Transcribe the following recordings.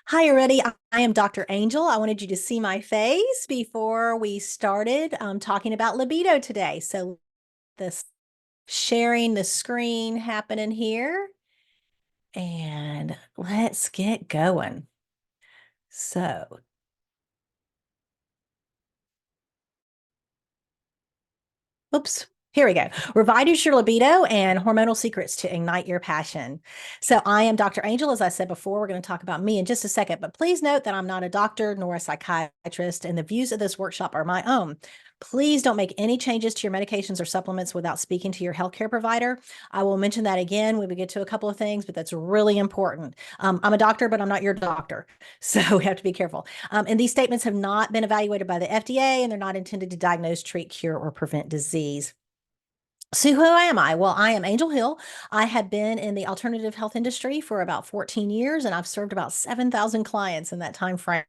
Hi, everybody. I am Dr. Angel. I wanted you to see my face before we started talking about libido today. So this sharing the screen happening here, and let's get going. So oops. Here we go. Revitalize your libido and hormonal secrets to ignite your passion. So, I am Dr. Angel. As I said before, we're going to talk about me in just a second, but please note that I'm not a doctor nor a psychiatrist, and the views of this workshop are my own. Please don't make any changes to your medications or supplements without speaking to your healthcare provider. I will mention that again when we get to a couple of things, but that's really important. I'm a doctor, but I'm not your doctor. So, we have to be careful. And these statements have not been evaluated by the FDA, and they're not intended to diagnose, treat, cure, or prevent disease. So who am I? Well, I am Angel Hill. I have been in the alternative health industry for about 14 years, and I've served about 7,000 clients in that time frame.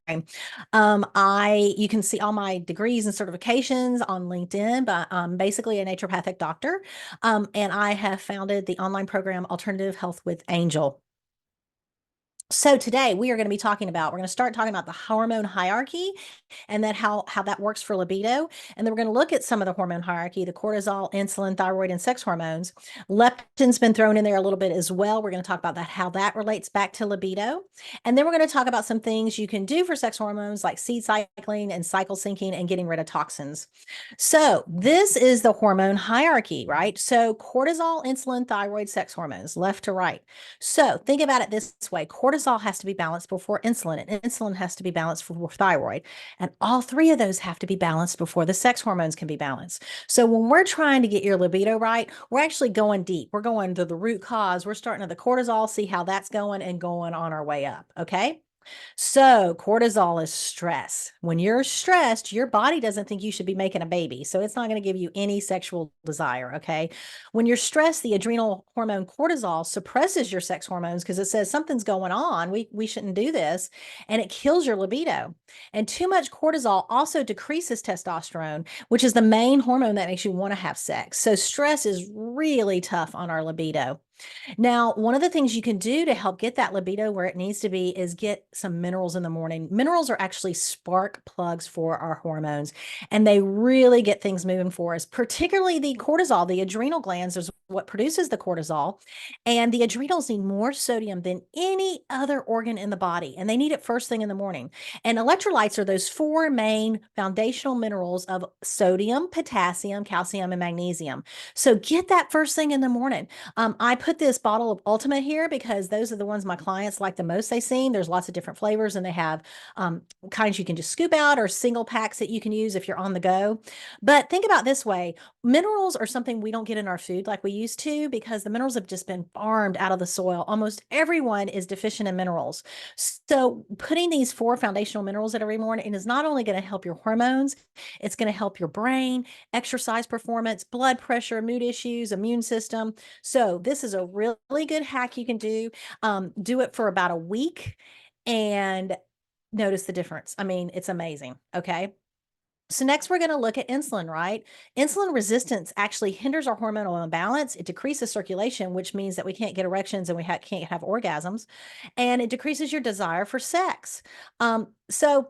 You can see all my degrees and certifications on LinkedIn, but I'm basically a naturopathic doctor, and I have founded the online program Alternative Health with Angel. So today we're going to start talking about the hormone hierarchy and then how that works for libido. And then we're going to look at some of the hormone hierarchy, the cortisol, insulin, thyroid, and sex hormones. Leptin's been thrown in there a little bit as well. We're going to talk about that, how that relates back to libido. And then we're going to talk about some things you can do for sex hormones like seed cycling and cycle syncing and getting rid of toxins. So this is the hormone hierarchy, right? So cortisol, insulin, thyroid, sex hormones, left to right. So think about it this way. Cortisol has to be balanced before insulin, and insulin has to be balanced before thyroid. And all three of those have to be balanced before the sex hormones can be balanced. So when we're trying to get your libido right, we're actually going deep. We're going to the root cause. We're starting at the cortisol, see how that's going, and going on our way up. Okay. So, cortisol is stress. When you're stressed, your body doesn't think you should be making a baby. So, it's not going to give you any sexual desire. Okay. When you're stressed, the adrenal hormone cortisol suppresses your sex hormones because it says something's going on. We shouldn't do this. And it kills your libido. And too much cortisol also decreases testosterone, which is the main hormone that makes you want to have sex. So, stress is really tough on our libido. Now, one of the things you can do to help get that libido where it needs to be is get some minerals in the morning. Minerals are actually spark plugs for our hormones, and they really get things moving for us, particularly the cortisol. The adrenal glands is what produces the cortisol, and the adrenals need more sodium than any other organ in the body, and they need it first thing in the morning. And electrolytes are those four main foundational minerals of sodium, potassium, calcium, and magnesium. So get that first thing in the morning. I put this bottle of Ultimate here because those are the ones my clients like the most. They've seen there's lots of different flavors, and they have kinds you can just scoop out or single packs that you can use if you're on the go. But think about this way: minerals are something we don't get in our food like we used to because the minerals have just been farmed out of the soil. Almost everyone is deficient in minerals. So putting these four foundational minerals at every morning is not only going to help your hormones, it's going to help your brain, exercise performance, blood pressure, mood issues, immune system. So this is a really good hack you can do. Do it for about a week and notice the difference. I mean, it's amazing. Okay. So next we're going to look at insulin, right? Insulin resistance actually hinders our hormonal imbalance. It decreases circulation, which means that we can't get erections and we can't have orgasms, and it decreases your desire for sex. So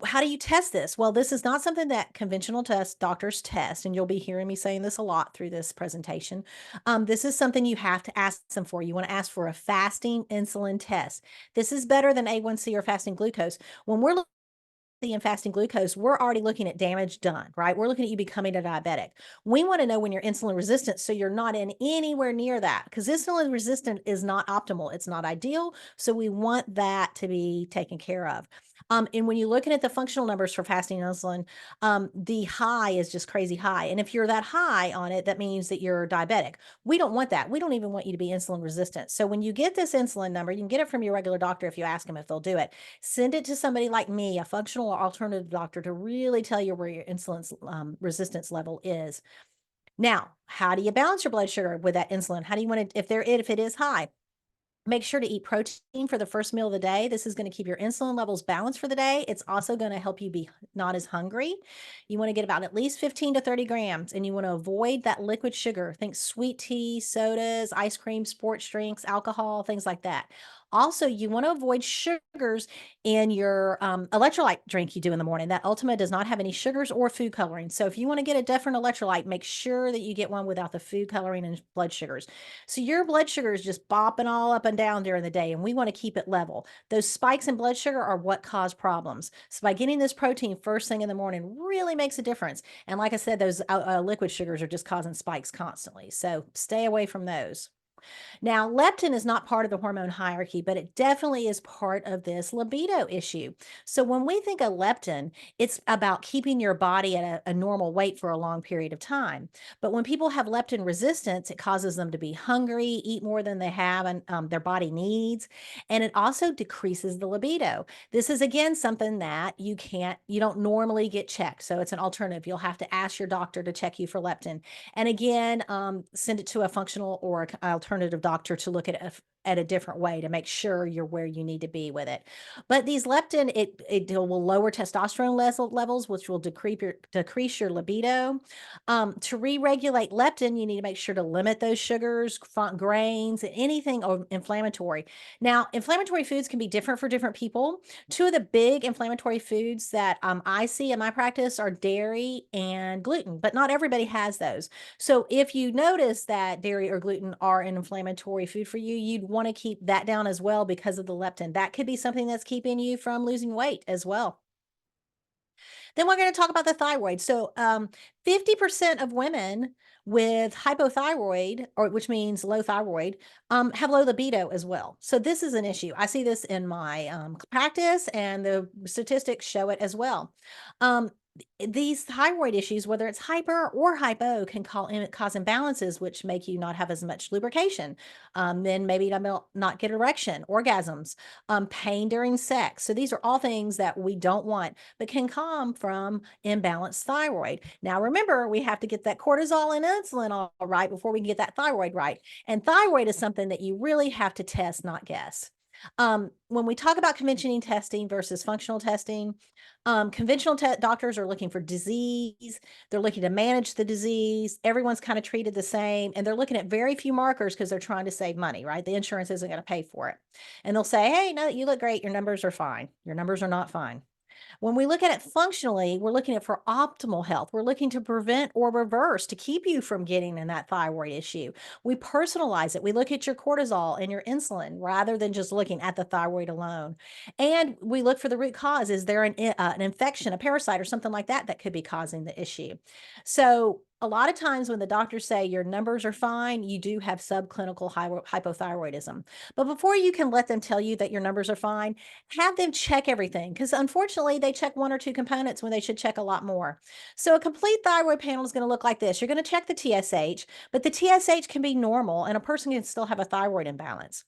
how do you test this? Well, this is not something that conventional doctors test, and you'll be hearing me saying this a lot through this presentation. This is something you have to ask them for. You want to ask for a fasting insulin test. This is better than A1C or fasting glucose. When we're and fasting glucose, we're already looking at damage done, right? We're looking at you becoming a diabetic. We want to know when you're insulin resistant so you're not in anywhere near that, because insulin resistant is not optimal. It's not ideal. So we want that to be taken care of. And when you're looking at the functional numbers for fasting insulin, the high is just crazy high. And if you're that high on it, that means that you're diabetic. We don't want that. We don't even want you to be insulin resistant. So when you get this insulin number, you can get it from your regular doctor if you ask them if they'll do it. Send it to somebody like me, a functional or alternative doctor, to really tell you where your insulin resistance level is. Now, how do you balance your blood sugar with that insulin? How do you want to, if it is high? Make sure to eat protein for the first meal of the day. This is going to keep your insulin levels balanced for the day. It's also going to help you be not as hungry. You want to get about at least 15 to 30 grams, and you want to avoid that liquid sugar. Think sweet tea, sodas, ice cream, sports drinks, alcohol, things like that. Also, you want to avoid sugars in your electrolyte drink you do in the morning. That Ultima does not have any sugars or food coloring. So if you want to get a different electrolyte, make sure that you get one without the food coloring and blood sugars. So your blood sugar is just bopping all up and down during the day, and we want to keep it level. Those spikes in blood sugar are what cause problems. So by getting this protein first thing in the morning really makes a difference. And like I said, those liquid sugars are just causing spikes constantly. So stay away from those. Now, leptin is not part of the hormone hierarchy, but it definitely is part of this libido issue. So, when we think of leptin, it's about keeping your body at a normal weight for a long period of time. But when people have leptin resistance, it causes them to be hungry, eat more than they have and their body needs, and it also decreases the libido. This is again something that you don't normally get checked. So, it's an alternative. You'll have to ask your doctor to check you for leptin. And again, send it to a functional or alternative doctor to look at a different way to make sure you're where you need to be with it. But these leptin, it will lower testosterone levels, which will decrease your libido. To re-regulate leptin, you need to make sure to limit those sugars, grains, anything inflammatory. Now, inflammatory foods can be different for different people. Two of the big inflammatory foods that I see in my practice are dairy and gluten, but not everybody has those. So if you notice that dairy or gluten are an inflammatory food for you, you'd want to keep that down as well because of the leptin. That could be something that's keeping you from losing weight as well. Then we're going to talk about the thyroid. So, 50% of women with hypothyroid, or which means low thyroid, have low libido as well. So, this is an issue. I see this in my practice, and the statistics show it as well. Um, these thyroid issues, whether it's hyper or hypo, can cause imbalances, which make you not have as much lubrication. Then maybe not get erection, orgasms, pain during sex. So these are all things that we don't want, but can come from imbalanced thyroid. Now, remember, we have to get that cortisol and insulin all right before we can get that thyroid right. And thyroid is something that you really have to test, not guess. When we talk about conventional testing versus functional testing, conventional doctors are looking for disease. They're looking to manage the disease. Everyone's kind of treated the same, and they're looking at very few markers because they're trying to save money, right? The insurance isn't going to pay for it. And they'll say, hey, no, you look great. Your numbers are fine. Your numbers are not fine. When we look at it functionally, we're looking at for optimal health. We're looking to prevent or reverse to keep you from getting in that thyroid issue. We personalize it. We look at your cortisol and your insulin rather than just looking at the thyroid alone. And we look for the root cause. Is there an infection, a parasite, or something like that that could be causing the issue? So, a lot of times when the doctors say your numbers are fine, you do have subclinical hypothyroidism. But before you can let them tell you that your numbers are fine, have them check everything because unfortunately they check one or two components when they should check a lot more. So a complete thyroid panel is going to look like this. You're going to check the TSH, but the TSH can be normal and a person can still have a thyroid imbalance.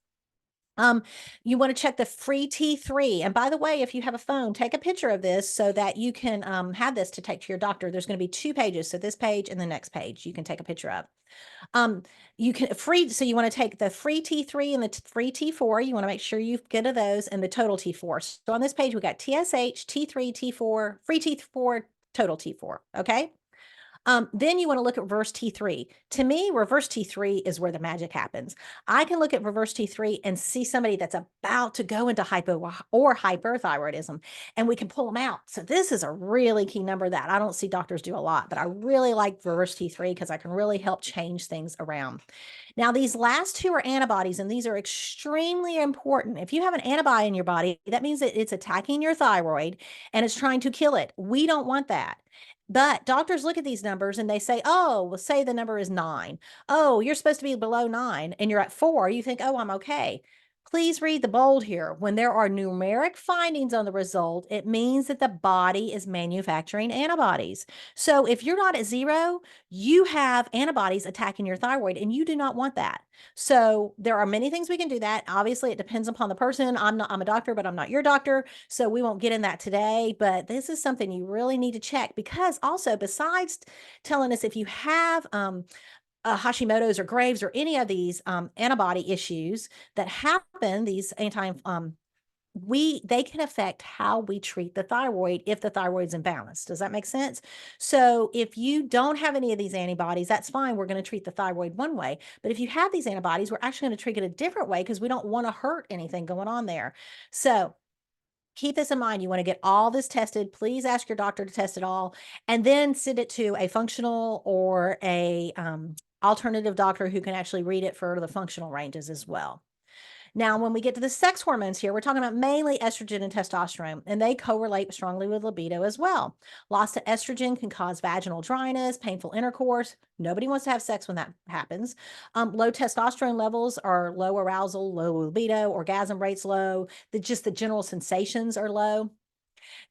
Um, you want to check the free T3. And by the way, if you have a phone, take a picture of this so that you can have this to take to your doctor. There's going to be 2 pages. So this page and the next page you can take a picture of. Um, you can so you want to take the free T3 and the free T4. You want to make sure you get to those and the total T4. So on this page, we got TSH, T3, T4, free T4, total T4. Okay. Then you want to look at reverse T3. To me, reverse T3 is where the magic happens. I can look at reverse T3 and see somebody that's about to go into hypo or hyperthyroidism, and we can pull them out. So this is a really key number that I don't see doctors do a lot, but I really like reverse T3 because I can really help change things around. Now, these last two are antibodies, and these are extremely important. If you have an antibody in your body, that means that it's attacking your thyroid and it's trying to kill it. We don't want that. But doctors look at these numbers and they say, oh, well, say the number is 9. Oh, you're supposed to be below 9 and you're at 4. You think, oh, I'm okay. Please read the bold here. When there are numeric findings on the result, it means that the body is manufacturing antibodies. So if you're not at 0, you have antibodies attacking your thyroid and you do not want that. So there are many things we can do that. Obviously, it depends upon the person. I'm a doctor, but I'm not your doctor. So we won't get in that today, but this is something you really need to check because also besides telling us if you have Hashimoto's or Graves or any of these antibody issues that happen, these they can affect how we treat the thyroid if the thyroid's imbalanced. Does that make sense? So if you don't have any of these antibodies, that's fine. We're going to treat the thyroid one way. But if you have these antibodies, we're actually going to treat it a different way because we don't want to hurt anything going on there. So keep this in mind. You want to get all this tested. Please ask your doctor to test it all and then send it to a functional or a alternative doctor who can actually read it for the functional ranges as well. Now, when we get to the sex hormones here, we're talking about mainly estrogen and testosterone, and they correlate strongly with libido as well. Loss of estrogen can cause vaginal dryness, painful intercourse. Nobody wants to have sex when that happens. Low testosterone levels are low arousal, low libido, orgasm rates low, just the general sensations are low.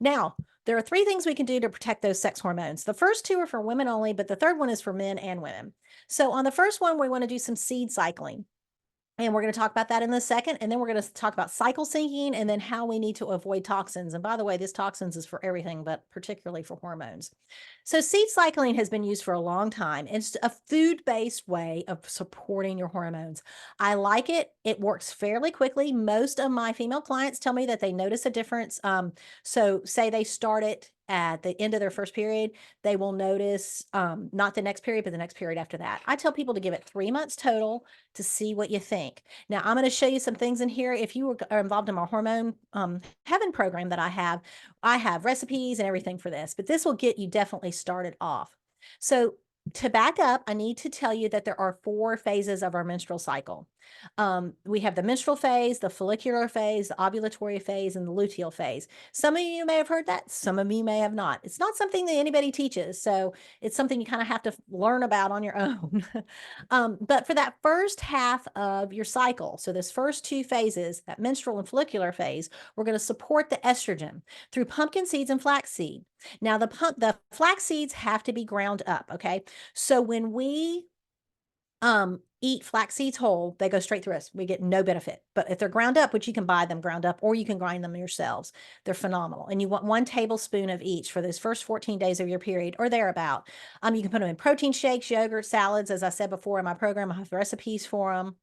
Now, there are three things we can do to protect those sex hormones. The first two are for women only, but the third one is for men and women. So on the first one, we want to do some seed cycling. And we're going to talk about that in a second. And then we're going to talk about cycle syncing and then how we need to avoid toxins. And by the way, this toxins is for everything, but particularly for hormones. So seed cycling has been used for a long time. It's a food-based way of supporting your hormones. I like it. It works fairly quickly. Most of my female clients tell me that they notice a difference. So say they start it at the end of their first period, they will notice not the next period, but the next period after that. I tell people to give it 3 months total to see what you think. Now, I'm going to show you some things in here. If you are involved in my hormone heaven program that I have recipes and everything for this, but this will get you definitely started off. So to back up, I need to tell you that there are 4 phases of our menstrual cycle. We have the menstrual phase, the follicular phase, the ovulatory phase, and the luteal phase. Some of you may have heard that. Some of you may have not. It's not something that anybody teaches. So it's something you kind of have to learn about on your own. But for that first half of your cycle, so this first 2 phases, that menstrual and follicular phase, we're going to support the estrogen through pumpkin seeds and flaxseed. Now, the flax seeds have to be ground up, okay? So when we eat flax seeds whole, they go straight through us. We get no benefit. But if they're ground up, which you can buy them ground up or you can grind them yourselves, they're phenomenal. And you want 1 tablespoon of each for those first 14 days of your period or thereabout. You can put them in protein shakes, yogurt, salads. As I said before in my program, I have recipes for them.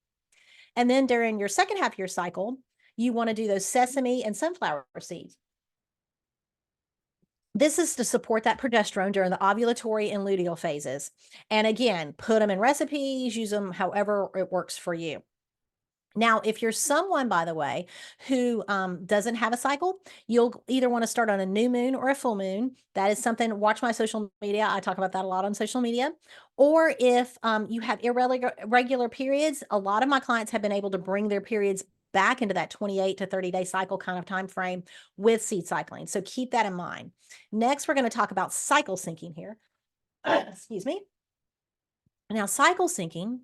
And then during your second half of your cycle, you want to do those sesame and sunflower seeds. This is to support that progesterone during the ovulatory and luteal phases. And again, put them in recipes, use them however it works for you. Now, if you're someone, by the way, who doesn't have a cycle, you'll either want to start on a new moon or a full moon. That is something, watch my social media. I talk about that a lot on social media. Or if you have irregular periods, a lot of my clients have been able to bring their periods back into that 28 to 30-day cycle kind of time frame with seed cycling. So keep that in mind. Next, we're going to talk about cycle syncing here. Excuse me. Now, cycle syncing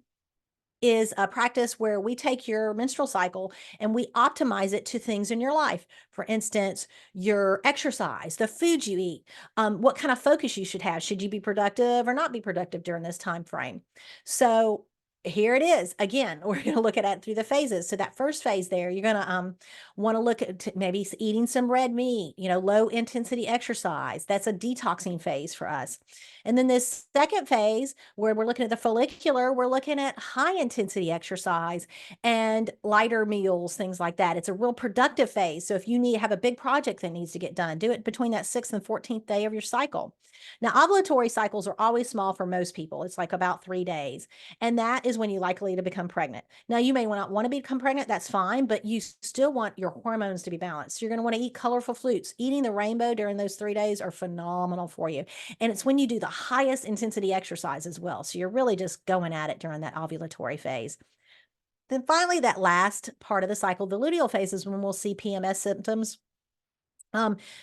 is a practice where we take your menstrual cycle and we optimize it to things in your life. For instance, your exercise, the food you eat, what kind of focus you should have. Should you be productive or not be productive during this time frame? So here it is. Again, we're going to look at it through the phases. So that first phase there, you're going to want to look at maybe eating some red meat, low intensity exercise. That's a detoxing phase for us. And then this second phase where we're looking at the follicular, we're looking at high intensity exercise and lighter meals, things like that. It's a real productive phase. So if you have a big project that needs to get done, do it between that 6th and 14th day of your cycle. Now, ovulatory cycles are always small for most people. It's like about 3 days. And that is when you're likely to become pregnant. Now, you may not want to become pregnant. That's fine, but you still want your hormones to be balanced. You're going to want to eat colorful fruits. Eating the rainbow during those 3 days are phenomenal for you. And it's when you do the highest intensity exercise as well. So you're really just going at it during that ovulatory phase. Then finally, that last part of the cycle, the luteal phase, is when we'll see PMS symptoms.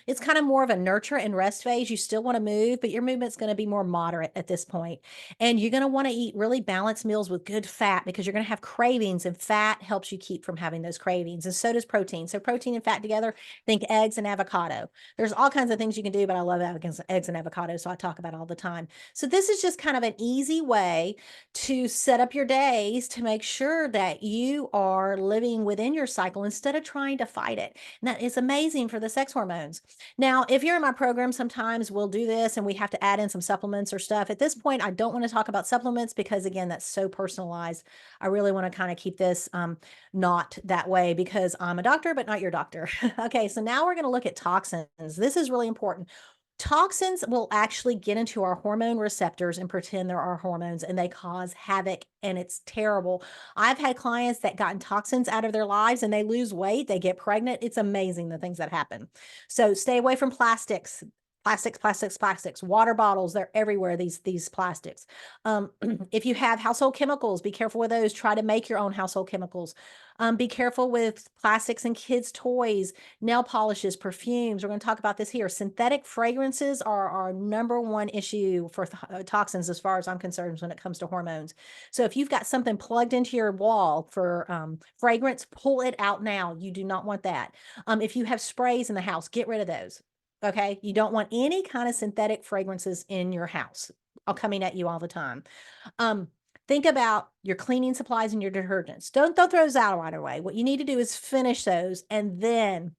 It's kind of more of a nurture and rest phase. You still want to move, but your movement's going to be more moderate at this point. And you're going to want to eat really balanced meals with good fat because you're going to have cravings, and fat helps you keep from having those cravings. And so does protein. So protein and fat together, think eggs and avocado. There's all kinds of things you can do, but I love eggs and avocado, so I talk about it all the time. So this is just kind of an easy way to set up your days to make sure that you are living within your cycle instead of trying to fight it. And that is amazing for the sex hormones. Now, if you're in my program, sometimes we'll do this and we have to add in some supplements or stuff. At this point, I don't want to talk about supplements because, again, that's so personalized. I really want to kind of keep this not that way because I'm a doctor, but not your doctor. Okay, so now we're going to look at toxins. This is really important. Toxins will actually get into our hormone receptors and pretend there are hormones, and they cause havoc, and it's terrible. I've had clients that gotten toxins out of their lives and they lose weight, they get pregnant. It's amazing the things that happen. So stay away from plastics. Plastics, water bottles, they're everywhere, these plastics. If you have household chemicals, be careful with those. Try to make your own household chemicals. Be careful with plastics and kids' toys, nail polishes, perfumes. We're going to talk about this here. Synthetic fragrances are our number one issue for toxins, as far as I'm concerned, when it comes to hormones. So if you've got something plugged into your wall for fragrance, pull it out now. You do not want that. If you have sprays in the house, get rid of those. Okay. You don't want any kind of synthetic fragrances in your house coming at you all the time. Think about your cleaning supplies and your detergents. Don't throw those out right away. What you need to do is finish those and then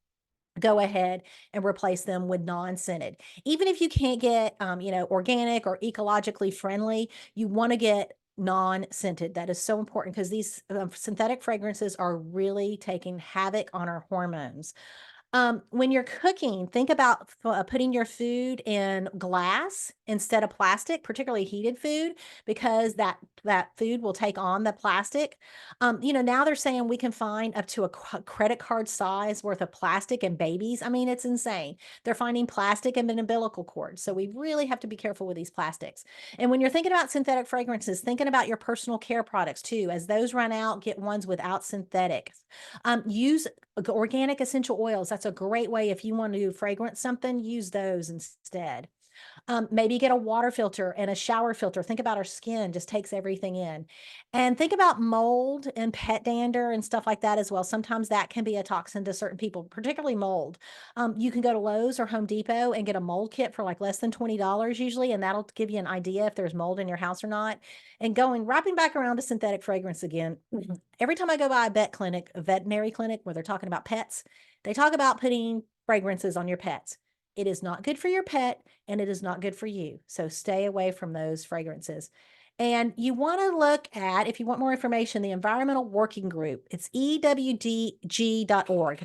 go ahead and replace them with non-scented. Even if you can't get, organic or ecologically friendly, you want to get non-scented. That is so important because these synthetic fragrances are really taking havoc on our hormones. When you're cooking, think about putting your food in glass instead of plastic, particularly heated food, because that food will take on the plastic. Now they're saying we can find up to a credit card size worth of plastic in babies. I mean, it's insane. They're finding plastic in an umbilical cord. So we really have to be careful with these plastics. And when you're thinking about synthetic fragrances, thinking about your personal care products too. As those run out, get ones without synthetics. Use organic essential oils. That's a great way if you want to fragrance something, use those instead. Maybe get a water filter and a shower filter. Think about our skin, just takes everything in. And think about mold and pet dander and stuff like that as well. Sometimes that can be a toxin to certain people, particularly mold. You can go to Lowe's or Home Depot and get a mold kit for like less than $20 usually, and that'll give you an idea if there's mold in your house or not. And wrapping back around to synthetic fragrance again, every time I go by a veterinary clinic where they're talking about pets, they talk about putting fragrances on your pets. It is not good for your pet and it is not good for you. So stay away from those fragrances. And you want to look at, if you want more information, the Environmental Working Group. It's ewdg.org.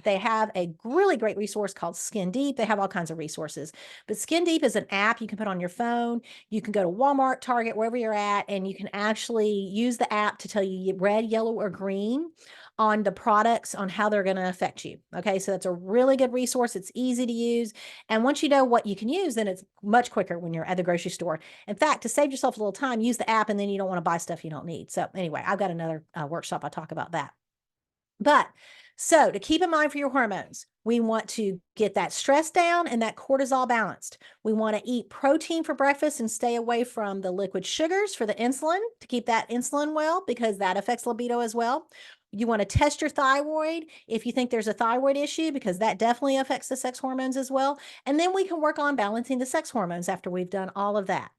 They have a really great resource called Skin Deep. They have all kinds of resources. But Skin Deep is an app you can put on your phone. You can go to Walmart, Target, wherever you're at, and you can actually use the app to tell you red, yellow, or green on the products on how they're going to affect you. Okay, so that's a really good resource. It's easy to use. And once you know what you can use, then it's much quicker when you're at the grocery store. In fact, to save yourself a little time, use the app and then you don't want to buy stuff you don't need. So anyway, I've got another workshop. I'll talk about that. But so to keep in mind for your hormones, we want to get that stress down and that cortisol balanced. We want to eat protein for breakfast and stay away from the liquid sugars for the insulin to keep that insulin well, because that affects libido as well. You want to test your thyroid if you think there's a thyroid issue, because that definitely affects the sex hormones as well. And then we can work on balancing the sex hormones after we've done all of that.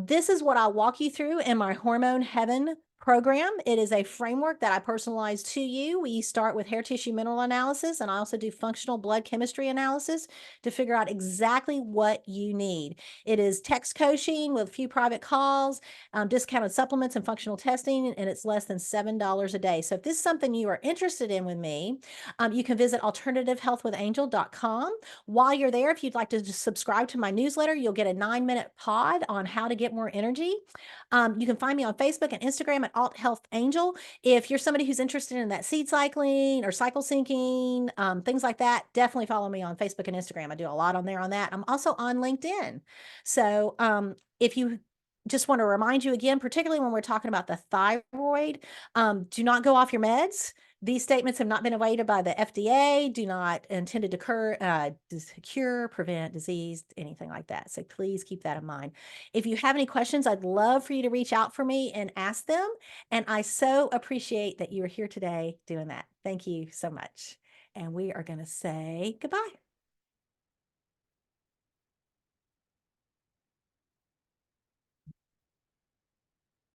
This is what I'll walk you through in my Hormone Heaven program. It is a framework that I personalize to you. We start with hair tissue mineral analysis, and I also do functional blood chemistry analysis to figure out exactly what you need. It is text coaching with a few private calls, discounted supplements and functional testing, and it's less than $7 a day. So if this is something you are interested in with me, you can visit alternativehealthwithangel.com. While you're there, if you'd like to just subscribe to my newsletter, you'll get a 9-minute pod on how to get more energy. You can find me on Facebook and Instagram at Alt Health Angel. If you're somebody who's interested in that seed cycling or cycle syncing, things like that, definitely follow me on Facebook and Instagram. I do a lot on there on that. I'm also on LinkedIn. So if you just want to remind you again, particularly when we're talking about the thyroid, do not go off your meds. These statements have not been evaluated by the FDA, do not intended to cure, prevent disease, anything like that. So please keep that in mind. If you have any questions, I'd love for you to reach out for me and ask them. And I so appreciate that you are here today doing that. Thank you so much. And we are going to say goodbye.